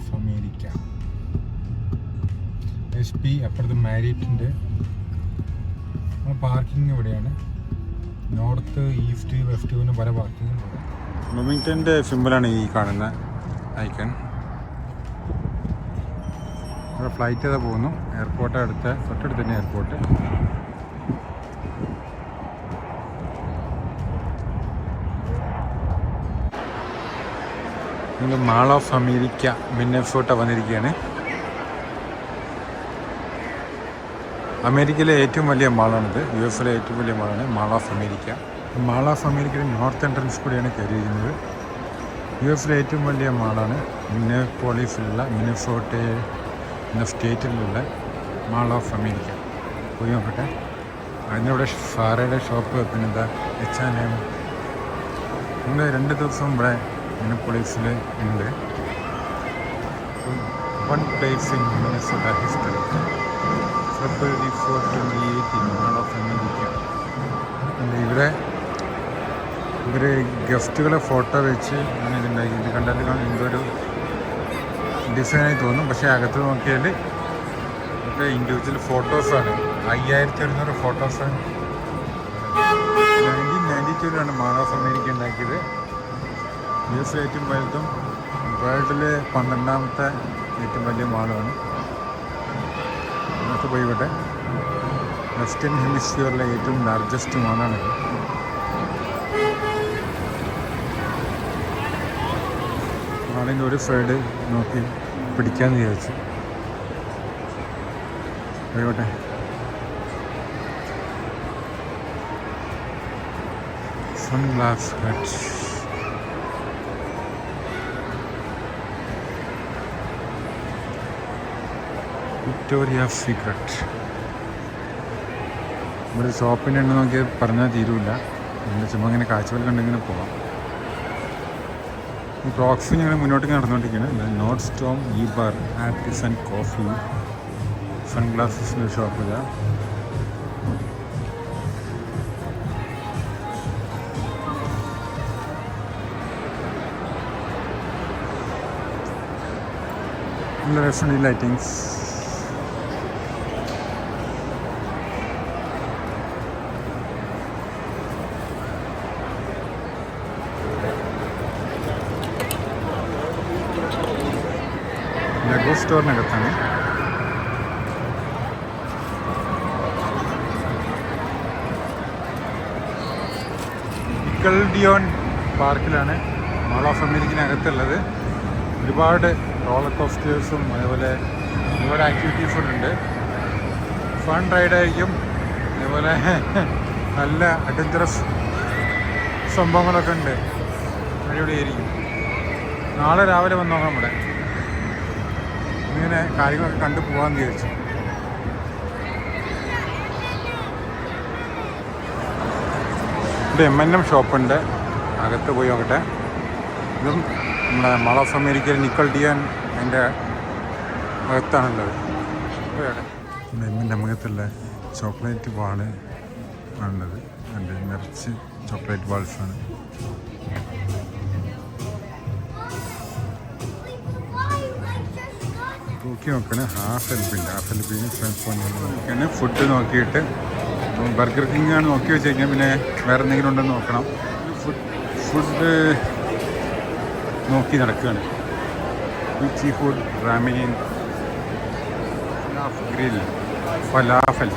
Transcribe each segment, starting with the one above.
Of America. SP അപ്പുറത്ത് മാരിയറ്റിൻ്റെ parking ഇവിടെയാണ്. North, east, west പിന്നെ പല പാർക്കിങ്ങും. ബ്ലൂമിങ്ടൻ്റെ സിമ്പിളാണ് ഈ കാണുന്ന ഐക്കൺ. ഇവിടെ ഫ്ലൈറ്റ് ഏതാ പോകുന്നു. എയർപോർട്ട് തൊട്ടടുത്ത് തന്നെ എയർപോർട്ട്. നിങ്ങൾ മാൾ ഓഫ് അമേരിക്ക മിന്നസോട്ട വന്നിരിക്കുകയാണ്. അമേരിക്കയിലെ ഏറ്റവും വലിയ മാളാണിത്. US ഏറ്റവും വലിയ മാളാണ് mall of America. Mall of അമേരിക്കയുടെ നോർത്ത് എൻട്രൻസ് കൂടിയാണ് കയറിയിരിക്കുന്നത്. US ഏറ്റവും വലിയ മാളാണ്. മിന്നസോട്ട എന്ന സ്റ്റേറ്റിലുള്ള മാൾ ഓഫ് അമേരിക്ക. പോയി നോക്കട്ടെ. അതിനിവിടെ സാറയുടെ ഷോപ്പ്, പിന്നെന്താ H&M. നമ്മൾ 2 ദിവസം ഇവിടെ മിന്നപ്പോളിസിൽ ഉണ്ട്. One place in Minnesota history. February 4, 2018 mall of America. ഇവിടെ ഇവർ ഗസ്റ്റുകളെ ഫോട്ടോ വെച്ച് അങ്ങനെ ഇതുണ്ടാക്കി. ഇത് കണ്ടാൽ എന്തൊരു ഡിസൈനായി തോന്നും. പക്ഷേ അകത്ത് നോക്കിയാൽ ഇതൊക്കെ ഇൻഡിവിജ്വൽ ഫോട്ടോസാണ്. 5100 ഫോട്ടോസാണ്. 1992 മാൾ ഓഫ് അമേരിക്ക ഉണ്ടാക്കിയത്. US ഏറ്റവും വലുതും വേൾഡിലെ 12ാമത്തെ ഏറ്റവും വലിയ മാളാണ്. നമുക്ക് പോയിക്കോട്ടെ. വെസ്റ്റേൺ ഹെമിസ്ഫിയറിലെ ഏറ്റവും ലാർജസ്റ്റ് മാളാണിത്. മാളിൻ്റെ ഒരു സൈഡ് നോക്കി പിടിക്കാമെന്ന് വിചാരിച്ചു. പോയിക്കോട്ടെ. Sunglass hut. Victoria secret. ഇവിടെ ഷോപ്പിൻ്റെ എണ്ണം നോക്കിയാൽ പറഞ്ഞാൽ തീരുമില്ല. നമ്മുടെ ചുമ്മാ ഇങ്ങനെ കാഴ്ചകൾ കണ്ടിങ്ങനെ പോകാം. ഈ ക്രോക്സിന് ഇങ്ങനെ മുന്നോട്ട് നടന്നുകൊണ്ടിരിക്കുകയാണ്. നോട്ട് സ്റ്റോം ഈ ബാർ ആർട്ടിസൺ കോഫി സൺഗ്ലാസസിൻ്റെ ഷോപ്പ്. ഇതാ നല്ല രസമുണ്ട് ഈ ലൈറ്റിങ്സ്. ലെഗോ സ്റ്റോറിനകത്താണ്. നിക്കൽഡിയോൺ പാർക്കിലാണ് മാൾ ഓഫ് അമേരിക്കനകത്തുള്ളത്. ഒരുപാട് റോളർ കോസ്റ്റേഴ്സും അതേപോലെ ഒരുപാട് ആക്ടിവിറ്റീസും ഉണ്ട്. ഫൺ റൈഡായിരിക്കും. അതേപോലെ നല്ല അഡ്വഞ്ചറസ് സംഭവങ്ങളൊക്കെ ഉണ്ട്. അടിപൊളിയായിരിക്കും. നാളെ രാവിലെ വന്ന് നോക്കാം. ഇവിടെ ഇങ്ങനെ കാര്യങ്ങളൊക്കെ കണ്ടു പോകാമെന്ന് വിചാരിച്ചു. ഇവിടെ M&M ഷോപ്പുണ്ട്. അകത്ത് പോയി നോക്കട്ടെ. ഇതും നമ്മുടെ മാൾ ഓഫ് അമേരിക്കയിൽ നിക്കൽഡിയോൺ അതിൻ്റെ അകത്താണുള്ളത്. M&M അകത്തുള്ള ചോക്ലേറ്റ് ബാള് ആണുള്ളത്. അതിൻ്റെ നിറച്ച് ചോക്ലേറ്റ് ബാൾസാണ്. നോക്കി നോക്കണേ. ഹാഫ് എൽപ്പിന് നോക്കിയാണ്. ഫുഡ് നോക്കിയിട്ട് ബർഗർ കിങ് ആണ് നോക്കി വെച്ച് കഴിഞ്ഞാൽ പിന്നെ വേറെ എന്തെങ്കിലും ഉണ്ടെന്ന് നോക്കണം. ഫുഡ് നോക്കി നടക്കുകയാണ്. സീ ഫുഡ്, റാമീൻ, ഗ്രിൽ, ഫലാഫൽ,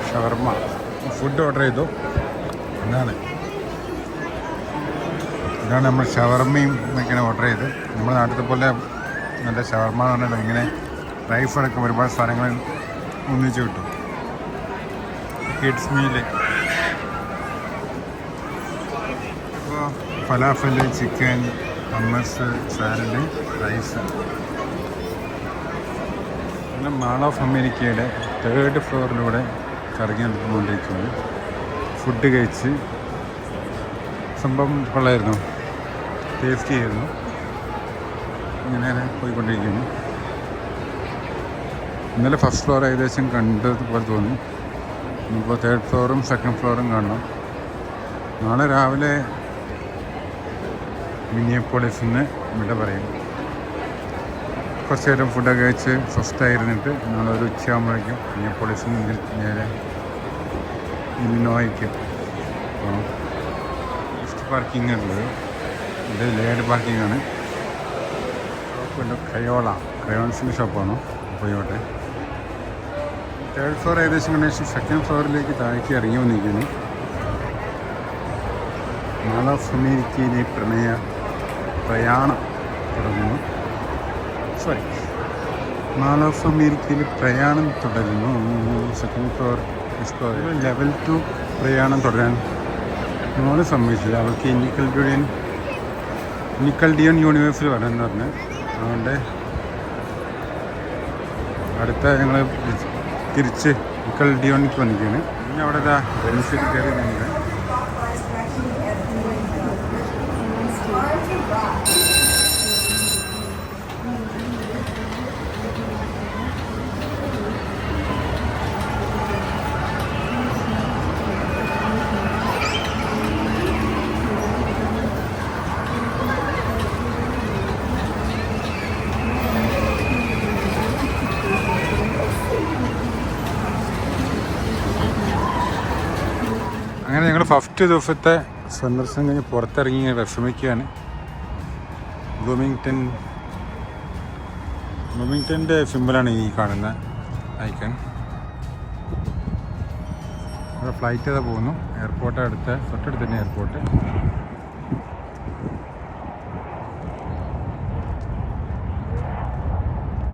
ഷവർമ. ഫുഡ് ഓർഡർ ചെയ്തു. ഇതാണ് നമ്മൾ ഷവർമയും എന്നൊക്കെയാണ് ഓർഡർ ചെയ്ത്. നമ്മുടെ നാട്ടിലത്തെ പോലെ നല്ല ഷവർമ എന്ന് പറഞ്ഞാൽ ഇങ്ങനെ റൈസ് അടക്കം ഒരുപാട് സാധനങ്ങൾ ഒന്നിച്ച് കിട്ടും. Kids meal. ഇപ്പോൾ falafel, chicken, hummus, salad, rice. പിന്നെ മാൾ ഓഫ് അമേരിക്കയുടെ 3rd ഫ്ലോറിലൂടെ കറങ്ങി നടന്നുകൊണ്ടിരിക്കുന്നത്. ഫുഡ് കഴിച്ച് സംഭവം കൊള്ളായിരുന്നു. ടേസ്റ്റി ആയിരുന്നു. ഇങ്ങനെ പോയിക്കൊണ്ടിരിക്കുന്നു. ഇന്നലെ ഫസ്റ്റ് ഫ്ലോർ ഏകദേശം കണ്ടതുപോലെ തോന്നി. ഇപ്പോൾ 3rd ഫ്ലോറും 2nd ഫ്ലോറും കാണണം. നാളെ രാവിലെ മിന്നിയപ്പോളിസിൽ നിന്ന് ഇവിടെ പറയും. കുറച്ച് നേരം ഫുഡൊക്കെ കഴിച്ച് സ്വസ്ഥമായിരുന്നിട്ട് നമ്മളൊരു ഉച്ചയാകുമ്പോഴേക്കും മിനിയാപോളിസിൽ നിന്ന് നേരെ ഇല്ലിനോയ്ക്ക് പോകണം. ഫസ്റ്റ് പാർക്കിംഗ് ഉള്ളത് ഇത് ലേഡ് പാർക്കിംഗ് ആണ്. ഷോപ്പുണ്ട് ക്രയോൺസിൻ്റെ ഷോപ്പാണ്. പോയോട്ടെ. തേർഡ് ഫ്ലോർ ഏകദേശം കണ്ടേഷൻ സെക്കൻഡ് ഫ്ലോറിലേക്ക് താഴേക്ക് ഇറങ്ങി വന്നിരിക്കുന്നു. മാൾ ഓഫ് അമേരിക്കയിലെ പ്രയാണം തുടങ്ങുന്നു. മാൾ ഓഫ് അമേരിക്കയിൽ പ്രയാണം തുടരുന്നു. സെക്കൻഡ് ഫ്ലോർ എക്സ്പ്ലോർ ലെവൽ 2 പ്രയാണം തുടരാൻ മോള് സമ്മതിച്ചില്ല. അവൾക്ക് നിക്കൽഡിയൻ യൂണിവേഴ്സിൽ വരണമെന്ന് പറഞ്ഞ്. അതുകൊണ്ട് അടുത്ത ഞങ്ങൾ തിരിച്ച് നിക്കൽഡിയോണിക്ക് വന്നിരിക്കുകയാണ്. പിന്നെ അവിടെ ബെനിഫിറ്റ് കയറി നിങ്ങൾ അങ്ങനെ ഞങ്ങൾ ഫസ്റ്റ് ദിവസത്തെ സന്ദർശനം കഴിഞ്ഞ് പുറത്തിറങ്ങി വിഷമിക്കുകയാണ്. ബ്ലൂമിങ്ടൻ്റെ സിമ്പിളാണ് ഈ കാണുന്ന ഐക്കൺ. അവിടെ ഫ്ലൈറ്റ് ചെയ്താൽ പോകുന്നു. എയർപോർട്ട് തൊട്ടടുത്ത് തന്നെ എയർപോർട്ട്.